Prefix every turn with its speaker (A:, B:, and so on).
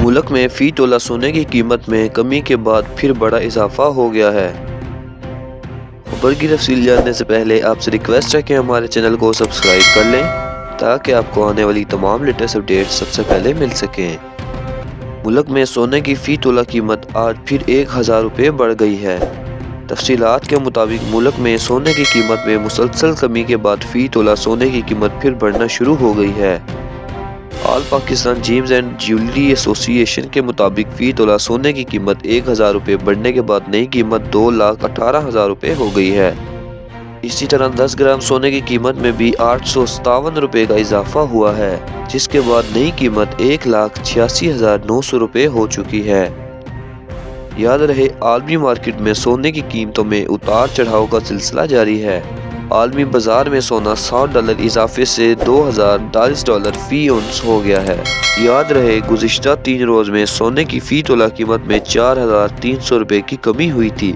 A: ملک میں فی تولہ سونے کی قیمت میں کمی کے بعد پھر بڑا اضافہ ہو گیا ہے۔ خبر کی تفصیل جاننے سے پہلے آپ سے ریکویسٹ ہے کہ ہمارے چینل کو سبسکرائب کر لیں تاکہ آپ کو آنے والی تمام لیٹسٹ اپڈیٹ سب سے پہلے مل سکیں۔ ملک میں سونے کی فی تولہ قیمت آج پھر 1000 روپے بڑھ گئی ہے۔ تفصیلات کے مطابق ملک میں سونے کی قیمت میں مسلسل کمی کے بعد فی تولہ سونے کی قیمت پھر بڑھنا شروع ہو گئی ہے۔ آل پاکستان جیمز اینڈ جیولری ایسوسی ایشن کے مطابق فی تولہ سونے کی قیمت 1000 روپے بڑھنے کے بعد نئی قیمت 2,18,000 روپے ہو گئی ہے۔ اسی طرح 10 گرام سونے کی قیمت میں بھی 857 روپے کا اضافہ ہوا ہے، جس کے بعد نئی قیمت 1,86,900 روپے ہو چکی ہے۔ یاد رہے، عالمی مارکیٹ میں سونے کی قیمتوں میں اتار چڑھاؤ کا سلسلہ جاری ہے۔ عالمی بازار میں سونا $100 اضافے سے $2,042 فی اونس ہو گیا ہے۔ یاد رہے، گزشتہ 3 روز میں سونے کی فی تولہ قیمت میں 4,300 روپے کی کمی ہوئی تھی۔